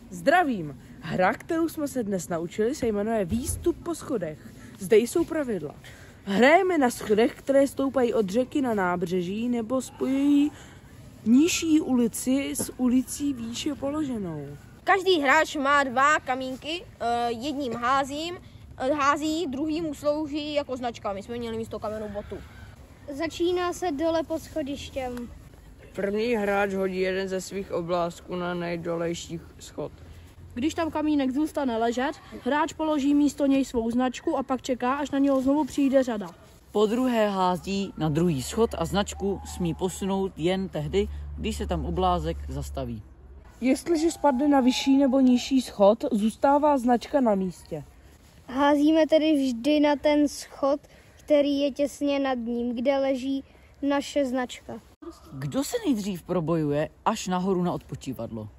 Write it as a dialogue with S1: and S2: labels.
S1: Zdravím! Hra, kterou jsme se dnes naučili, se jmenuje Výstup po schodech. Zde jsou pravidla. Hrajeme na schodech, které stoupají od řeky na nábřeží nebo spojují nižší ulici s ulicí výše položenou.
S2: Každý hráč má 2 kamínky, jedním hází, druhý mu slouží jako značka. My jsme měli místo kamennou botu.
S3: Začíná se dole pod schodištěm.
S4: První hráč hodí jeden ze svých oblázků na nejdolejší schod.
S5: Když tam kamínek zůstane ležet, hráč položí místo něj svou značku a pak čeká, až na něho znovu přijde řada.
S6: Podruhé hází na druhý schod a značku smí posunout jen tehdy, když se tam oblázek zastaví.
S1: Jestliže spadne na vyšší nebo nižší schod, zůstává značka na místě.
S3: Házíme tedy vždy na ten schod, který je těsně nad ním, kde leží naše značka.
S6: Kdo se nejdřív probojuje až nahoru na odpočívadlo?